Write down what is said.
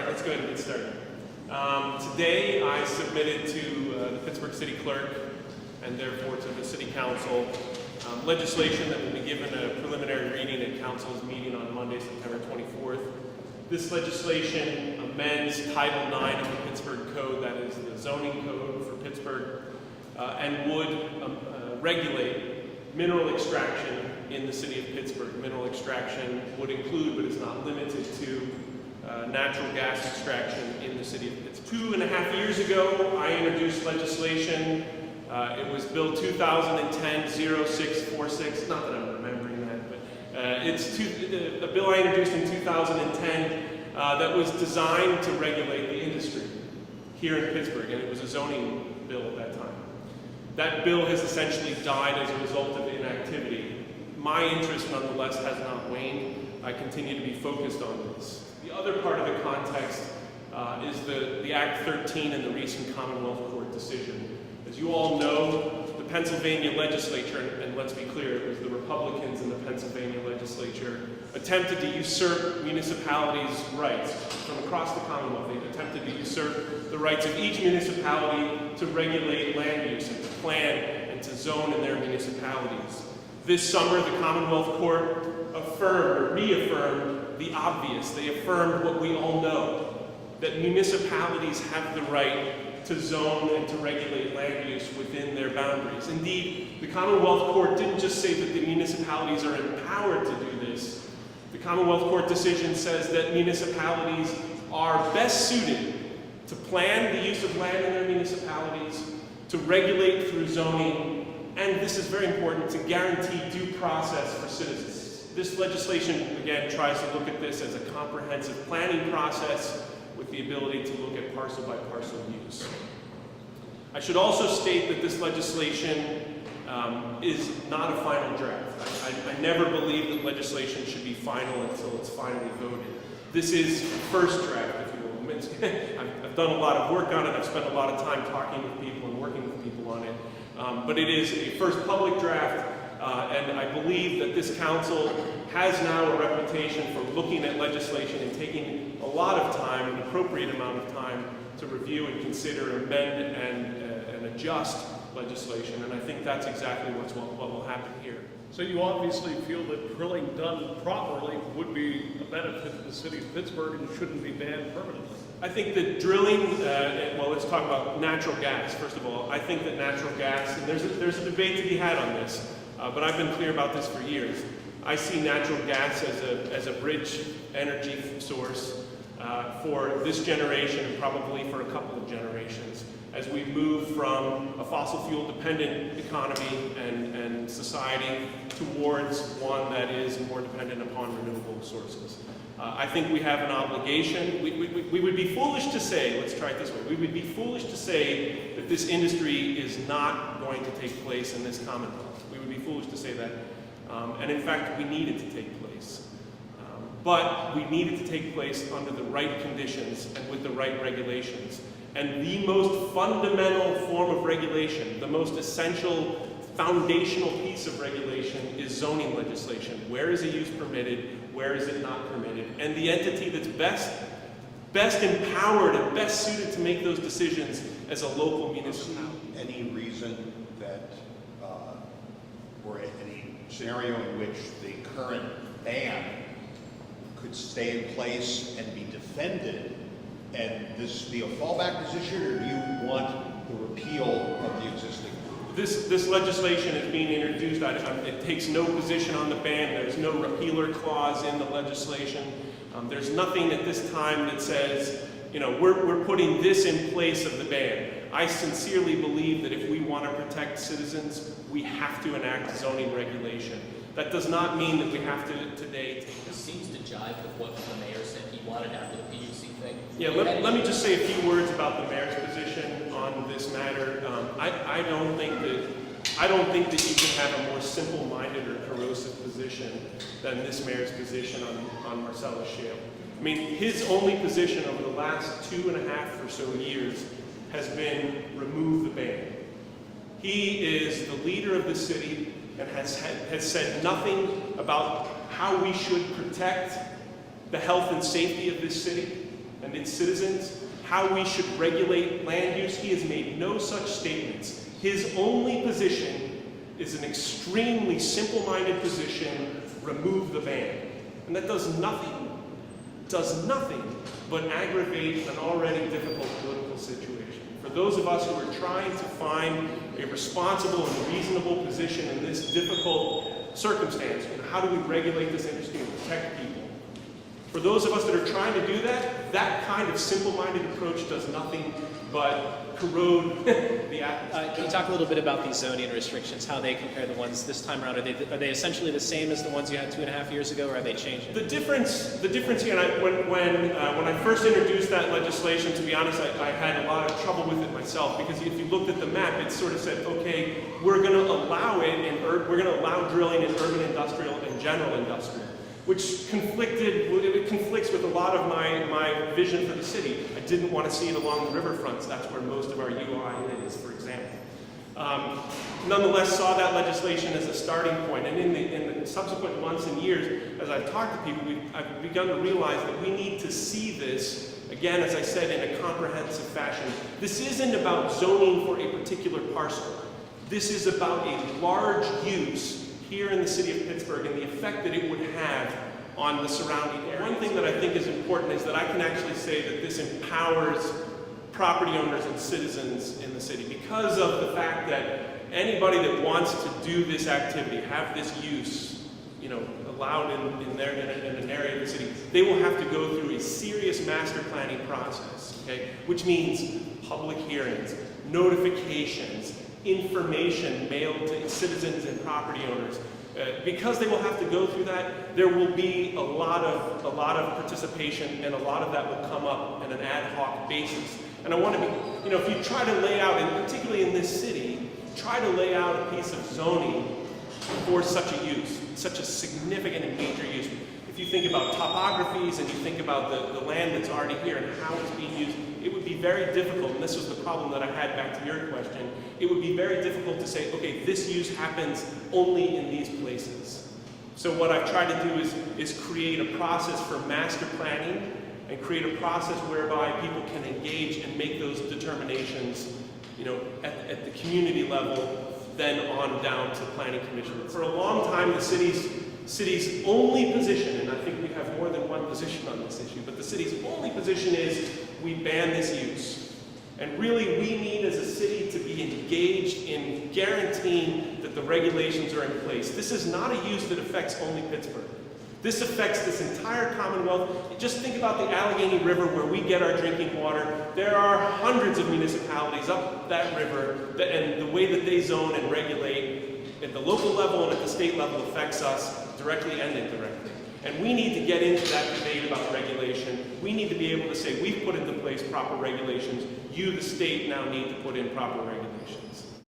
right, let's go ahead and get started. Today I submitted to the Pittsburgh City Clerk and therefore to the City Council legislation that will be given a preliminary reading at Council's meeting on Monday, September 24th. This legislation amends Title IX of the Pittsburgh Code, that is the zoning code for Pittsburgh, and would regulate mineral extraction in the city of Pittsburgh. Mineral extraction would include, but is not limited to, natural gas extraction in the city of Pittsburgh. 2.5 years ago, I introduced legislation. It was Bill 2010-0646. Not that I'm remembering that, but it's a bill I introduced in 2010 that was designed to regulate the industry here in Pittsburgh, and it was a zoning bill at that time. That bill has essentially died as a result of inactivity. My interest, nonetheless, has not waned. I continue to be focused on this. The other part of the context is the Act 13 and the recent Commonwealth Court decision. As you all know, the Pennsylvania legislature, and let's be clear, it was the Republicans in the Pennsylvania legislature, attempted to usurp municipalities' rights from across the Commonwealth. They attempted to usurp the rights of each municipality to regulate land use and to plan and to zone in their municipalities. This summer, the Commonwealth Court affirmed or reaffirmed the obvious. They affirmed what we all know, that municipalities have the right to zone and to regulate land use within their boundaries. Indeed, the Commonwealth Court didn't just say that the municipalities are empowered to do this. The Commonwealth Court decision says that municipalities are best suited to plan the use of land in their municipalities, to regulate through zoning, and this is very important, to guarantee due process for citizens. This legislation, again, tries to look at this as a comprehensive planning process with the ability to look at parcel by parcel use. I should also state that this legislation is not a final draft. I never believe that legislation should be final until it's finally voted. This is first draft, if you will. I've done a lot of work on it. I've spent a lot of time talking with people and working with people on it. But it is a first public draft, and I believe that this council has now a reputation for looking at legislation and taking a lot of time, an appropriate amount of time, to review and consider, amend, and adjust legislation. And I think that's exactly what will happen here. So you obviously feel that drilling done properly would be a benefit to the city of Pittsburgh and shouldn't be banned permanently. I think that drilling, well, let's talk about natural gas, first of all. I think that natural gas, and there's a debate to be had on this, but I've been clear about this for years. I see natural gas as a bridge energy source for this generation and probably for a couple of generations as we move from a fossil fuel dependent economy and society towards one that is more dependent upon renewable sources. I think we have an obligation. We would be foolish to say, let's try it this way, we would be foolish to say that this industry is not going to take place in this Commonwealth. We would be foolish to say that. And in fact, we need it to take place. But we need it to take place under the right conditions and with the right regulations. And the most fundamental form of regulation, the most essential foundational piece of regulation is zoning legislation. Where is a use permitted? Where is it not permitted? And the entity that's best empowered and best suited to make those decisions as a local municipality. Any reason that, or any scenario in which the current ban could stay in place and be defended, and this be a fallback position, or do you want the repeal of the existing? This legislation is being introduced. It takes no position on the ban. There's no repealer clause in the legislation. There's nothing at this time that says, you know, we're putting this in place of the ban. I sincerely believe that if we want to protect citizens, we have to enact zoning regulation. That does not mean that we have to today. This seems to jive with what the mayor said he wanted after the PUC thing. Yeah, let me just say a few words about the mayor's position on this matter. I don't think that you can have a more simple-minded or corrosive position than this mayor's position on Marcellus Shale. I mean, his only position over the last 2.5 or so years has been remove the ban. He is the leader of the city and has said nothing about how we should protect the health and safety of this city and its citizens, how we should regulate land use. He has made no such statements. His only position is an extremely simple-minded position: remove the ban. And that does nothing but aggravate an already difficult political situation. For those of us who are trying to find a responsible and reasonable position in this difficult circumstance, how do we regulate this industry and protect people? For those of us that are trying to do that, that kind of simple-minded approach does nothing but corrode the atmosphere. Can you talk a little bit about these zoning restrictions, how they compare the ones this time around? Are they essentially the same as the ones you had 2.5 years ago, or are they changing? The difference here, and when I first introduced that legislation, to be honest, I had a lot of trouble with it myself, because if you looked at the map, it sort of said, okay, we're going to allow it, we're going to allow drilling in urban industrial and general industrial, which conflicts with a lot of my vision for the city. I didn't want to see it along the riverfronts. That's where most of our UI is, for example. Nonetheless, saw that legislation as a starting point, and in the subsequent months and years, as I've talked to people, I've begun to realize that we need to see this, again, as I said, in a comprehensive fashion. This isn't about zoning for a particular parcel. This is about a large use here in the city of Pittsburgh and the effect that it would have on the surrounding area. One thing that I think is important is that I can actually say that this empowers property owners and citizens in the city, because of the fact that anybody that wants to do this activity, have this use, allowed in an area of the city, they will have to go through a serious master planning process, okay? Which means public hearings, notifications, information mailed to citizens and property owners. Because they will have to go through that, there will be a lot of participation, and a lot of that will come up on an ad hoc basis. And I want to be, if you try to lay out, and particularly in this city, try to lay out a piece of zoning for such a use, such a significant and major use. If you think about topographies and you think about the land that's already here and how it's being used, it would be very difficult, and this was the problem that I had back to your question, it would be very difficult to say, okay, this use happens only in these places. So what I've tried to do is create a process for master planning, and create a process whereby people can engage and make those determinations, at the community level, then on down to planning commission. For a long time, the city's only position, and I think we have more than one position on this issue, but the city's only position is we ban this use. And really, we need as a city to be engaged in guaranteeing that the regulations are in place. This is not a use that affects only Pittsburgh. This affects this entire Commonwealth. Just think about the Allegheny River where we get our drinking water. There are hundreds of municipalities up that river, and the way that they zone and regulate at the local level and at the state level affects us directly and indirectly. And we need to get into that debate about regulation. We need to be able to say, we've put into place proper regulations. You, the state, now need to put in proper regulations.